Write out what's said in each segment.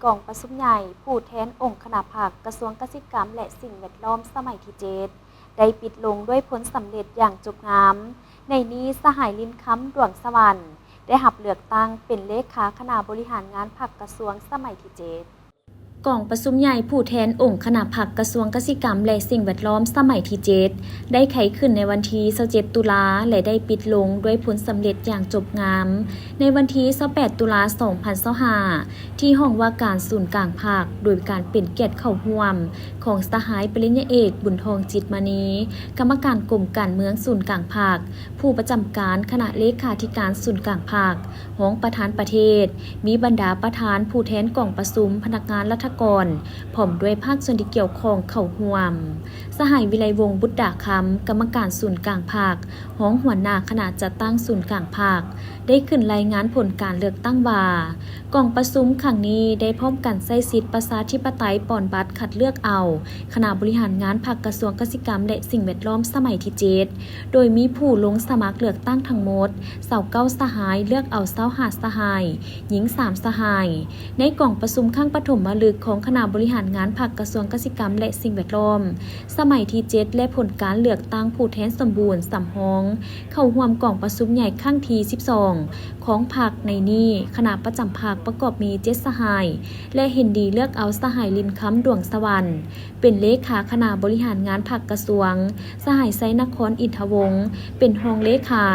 กองประชุมใหญ่ผู้แทนองค์คณะภาคกระทรวงเกษตรกรรมและสิ่งแวดล้อมสมัยที่7ได้ปิดลงด้วยผลสำเร็จอย่างจบงามในนี้สหายลินค้ำดวงสวรรค์ได้รับเลือกตั้งเป็นเลขาคณะบริหารงานพรรคกระทรวงสมัยที่7กองประชุมใหญ่ผู้แทนองค์คณะพรรคกระทรวงเกษตรกรรมและสิ่งแวดล้อมสมัยที่7ได้ไขขึ้นในวันที่27ตุลาและได้ปิดลงด้วยผลสำเร็จอย่างจบงามในวันที่28ตุลา2025ที่ห้องว่าการศูนย์กลางภาคโดยการเป็นเกียรติเข้าร่วมของสหายปริญญาเอกบุญทองจิตมณีกรรมการกรมการเมืองศูนย์กลางภาคผู้ประจำการคณะเลขาธิการศูนย์กลางภาคห้องประธานประเทศมีบรรดาประธานผู้แทนกองประชุมพนักงานรัฐกรพร้อมด้วยภาคส่วนที่เกี่ยวข้องเข้าร่วมสหายวิไลวงศ์บุตรดาคำกรรมการศูนย์กลางภาคห้องหัวหน้าคณะจัดตั้งศูนย์กลางภาคได้ขึ้นรายงานผลการเลือกตั้งว่ากองประชุมครั้งนี้ได้พร้อมกันใช้สิทธิประชาธิปไตยปอนบัตรคัดเลือกเอาคณะบริหารงานพรรคกระทรวงเกษตรกรรมและสิ่งแวดล้อมสมัยที่7โดยมีผู้ลงสมัครเลือกตั้งทั้งหมด29สหายเลือกเอา25สหายหญิง3สหายในกองประชุมครั้งปฐมฤกษ์ของคณะบริหารงานพรรคกระทรวงเกษตรกรรมและสิ่งแวดล้อมสมัยที่7และผลการเลือกตั้งผู้แทนสมบูรณ์สำห้องเข้าร่วมกองประชุมใหญ่ครั้งที่12ของพรรคในนี้คณะประจำพรรคประกอบมี7สหายและเห็นดีเลือกเอาสหายลินค้ำดวงสวรรค์เป็นเลขาคณะบริหารงานพรรคกระทรวงสหายไซนครอินทวงศ์เป็นรองเลขา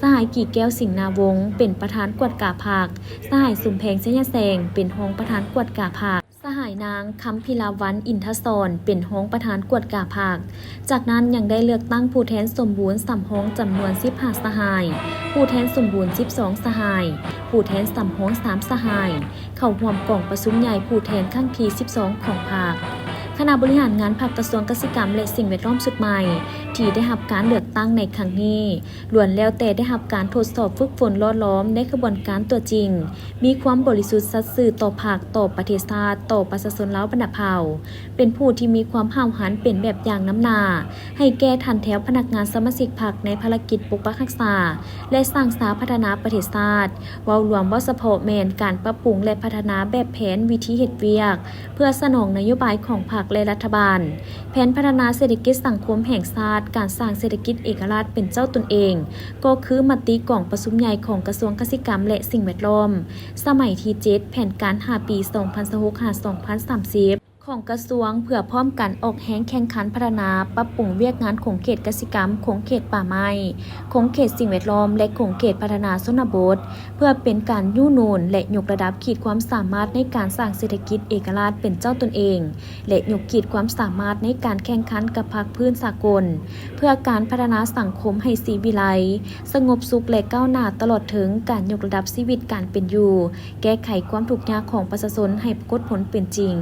สหายกี่แก้วสิงห์นาวงศ์เป็นประธานกวดกาพรรคสหายสุมแพงเสยแสงเป็นรองประธานกวดกาพรรคสหายนางคำพิลาวันอินทศรเป็นรองประธานกวดกาภาคจากนั้นยังได้เลือกตั้งผู้แทนสมบูรณ์สำห้องจำนวน15สหายผู้แทนสมบูรณ์12สหายผู้แทนสำห้อง3สหายเข้าร่วมกองประชุมใหญ่ผู้แทนครั้งที่12ของภาคคณะบริหารงานพรรคกระทรวงเกษตรกรรมและสิ่งแวดล้อมสุดใหม่ที่ได้รับการเลือกตั้งในครั้งนี้ล้วนแล้วแต่ได้รับการทดสอบฝึกฝนล่อล้อมในกระบวนการตัวจริงมีความบริสุทธิ์สัตย์ซื่อต่อพรรคต่อประเทศชาติต่อประชาชนลาวบรรดาเผ่าเป็นผู้ที่มีความห้าวหาญเป็นแบบอย่างน้ำหน้าให้แก่ทันแถวพนักงานสมาชิกพรรคในภารกิจปกปักรักษาและสร้างสรรค์พัฒนาประเทศชาติเว้ารวมว่าเฉพาะแม่นการปรับปรุงและพัฒนาแบบแผนวิธีเฮ็ดเวียกเพื่อสนองนโยบายของพรรคและรัฐบาลแผนพัฒนาเศรษฐกิจสังคมแห่งชาติการสร้างเศรษฐกิจเอกราชเป็นเจ้าตนเองก็คือมติกองประชุมใหญ่ของกระทรวงเกษตรกรรมและสิ่งแวดล้อมสมัยที่7แผนการ5ปี2026-2030ของกระทรวงเพื่อพร้อมกันออกแหงแข่งขันพัฒนาปรับปรุงเวียกงานของเขตกสิกรรมของเขตป่าไม้ของเขตสิ่งแวดล้อมและของเขตพัฒนาชนบทเพื่อเป็นการยู่นูนและยกระดับขีดความสามารถในการสร้างเศรษฐกิจเอกราชเป็นเจ้าตนเองและยกขีดความสามารถในการแข่งขันกับพรรคพื้นสากลเพื่อการพัฒนาสังคมให้สีวิไลสงบสุขและก้าวหน้าตลอดถึงการยกระดับชีวิตการเป็นอยู่แก้ไขความทุกข์ยากของประชาชนให้ปรากฏผลเป็นจริง